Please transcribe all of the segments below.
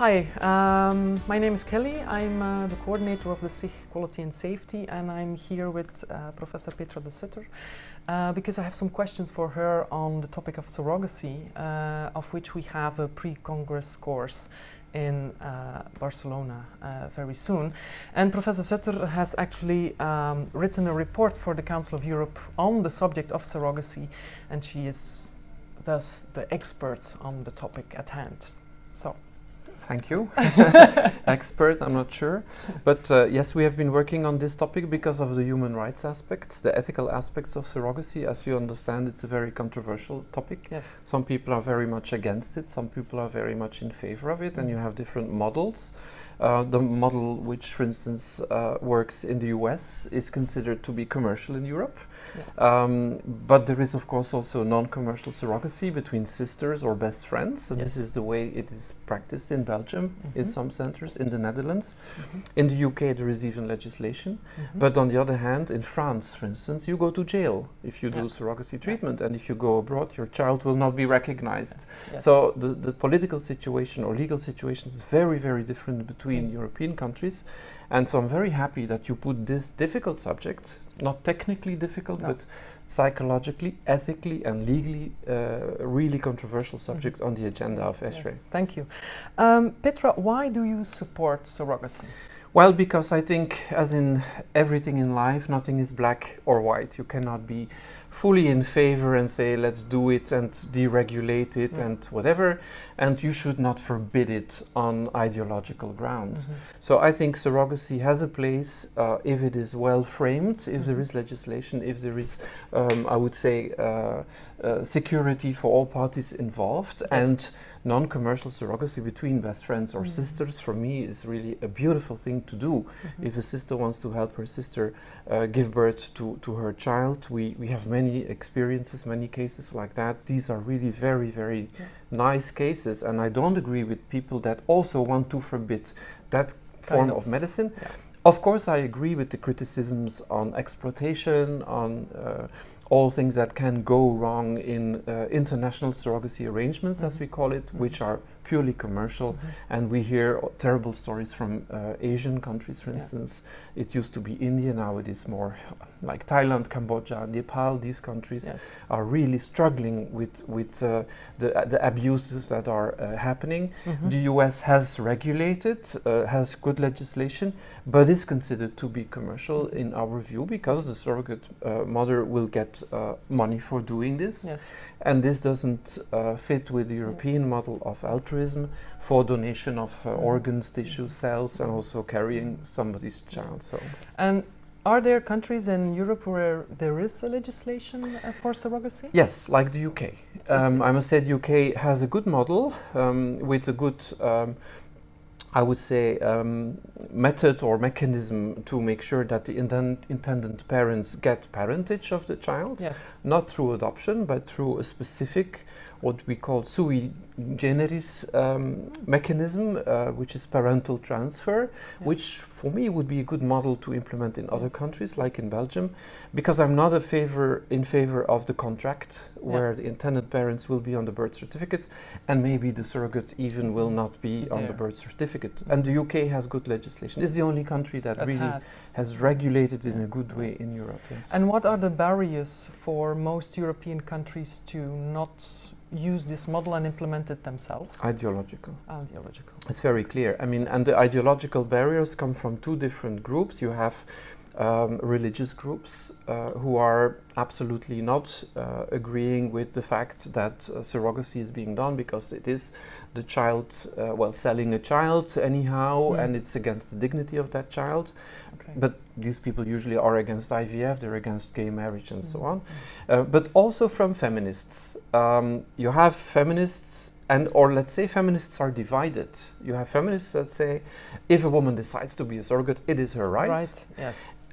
Hi, my name is Kelly. I'm the coordinator of the SIG Quality and Safety, and I'm here with Professor Petra de Sutter because I have some questions for her on the topic of surrogacy, of which we have a pre-congress course in Barcelona very soon. And Professor Sutter has actually written a report for the Council of Europe on the subject of surrogacy, and she is thus the expert on the topic at hand. So. Thank you. Expert, I'm not sure. But yes, we have been working on this topic because of the human rights aspects, the ethical aspects of surrogacy. As you understand, it's a very controversial topic. Yes. Some people are very much against it, some people are very much in favor of it, and you have different models. The model which, for instance, works in the US is considered to be commercial in Europe. Yeah. But there is, of course, also non-commercial surrogacy between sisters or best friends. And this is the way it is practiced in Belgium, in some centers, in the Netherlands. In the UK, there is even legislation. But on the other hand, in France, for instance, you go to jail if you do surrogacy treatment. And if you go abroad, your child will not be recognized. So the political situation or legal situation is very, very different between European countries. And so I'm very happy that you put this difficult subject, not technically difficult, but psychologically, ethically and legally really controversial subject on the agenda of ESHRE. Thank you. Petra, why do you support surrogacy? Well, because I think, as in everything in life, nothing is black or white. You cannot be fully in favor and say, let's do it and deregulate it and whatever, and you should not forbid it on ideological grounds. So I think surrogacy has a place if it is well framed, if there is legislation, if there is, I would say, security for all parties involved, and non-commercial surrogacy between best friends or sisters, for me, is really a beautiful thing to do. If a sister wants to help her sister give birth to her child, we have many experiences, many cases like that. These are really very, very nice cases, and I don't agree with people that also want to forbid that form of medicine. Of course, I agree with the criticisms on exploitation, on all things that can go wrong in international surrogacy arrangements, as we call it, which are purely commercial. And we hear terrible stories from Asian countries, for instance. It used to be India, now it is more like Thailand, Cambodia, Nepal. These countries are really struggling with the abuses that are happening. The US has regulated, has good legislation, but is considered to be commercial in our view, because the surrogate mother will get money for doing this. And this doesn't fit with the European model of altruism for donation of organs, tissues, cells, and also carrying somebody's child. So. And are there countries in Europe where there is a legislation for surrogacy? Yes, like the UK. I must say the UK has a good model with a good I would say, method or mechanism to make sure that the intended parents get parentage of the child, not through adoption, but through a specific, what we call sui generis mechanism, which is parental transfer, which for me would be a good model to implement in other countries, like in Belgium, because I'm not in favor of the contract where the intended parents will be on the birth certificate and maybe the surrogate even will not be on the birth certificate. And the UK has good legislation. It's the only country that really has regulated in a good way in Europe. And what are the barriers for most European countries to not use this model and implement it themselves? Ideological. Ideological. It's very clear. I mean, and the ideological barriers come from two different groups. You have religious groups who are absolutely not agreeing with the fact that surrogacy is being done because it is the child, selling a child anyhow, and it's against the dignity of that child. But these people usually are against IVF, they're against gay marriage and so on. But also from feminists. You have feminists, or let's say feminists are divided. You have feminists that say if a woman decides to be a surrogate, it is her right.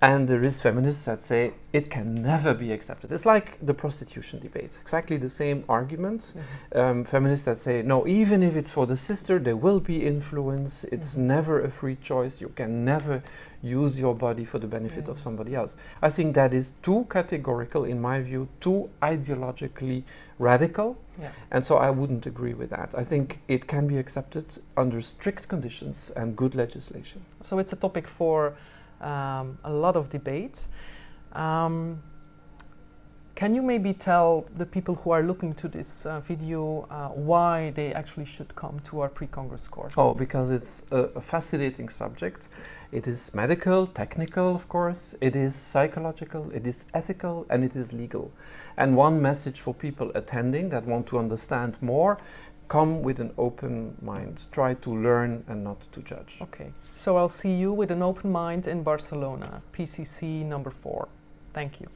And there is feminists that say it can never be accepted. It's like the prostitution debate, exactly the same arguments. Feminists that say, no, even if it's for the sister, there will be influence. It's never a free choice. You can never use your body for the benefit of somebody else. I think that is too categorical, in my view, too ideologically radical. And so I wouldn't agree with that. I think it can be accepted under strict conditions and good legislation. So it's a topic for a lot of debate. Can you maybe tell the people who are looking to this video why they actually should come to our pre-Congress course? Oh, because it's a fascinating subject. It is medical, technical, of course. It is psychological, it is ethical, and it is legal. And one message for people attending that want to understand more: come with an open mind. Try to learn and not to judge. Okay, so I'll see you with an open mind in Barcelona, PCC number 4. Thank you.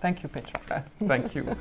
Thank you, Petra. Thank you.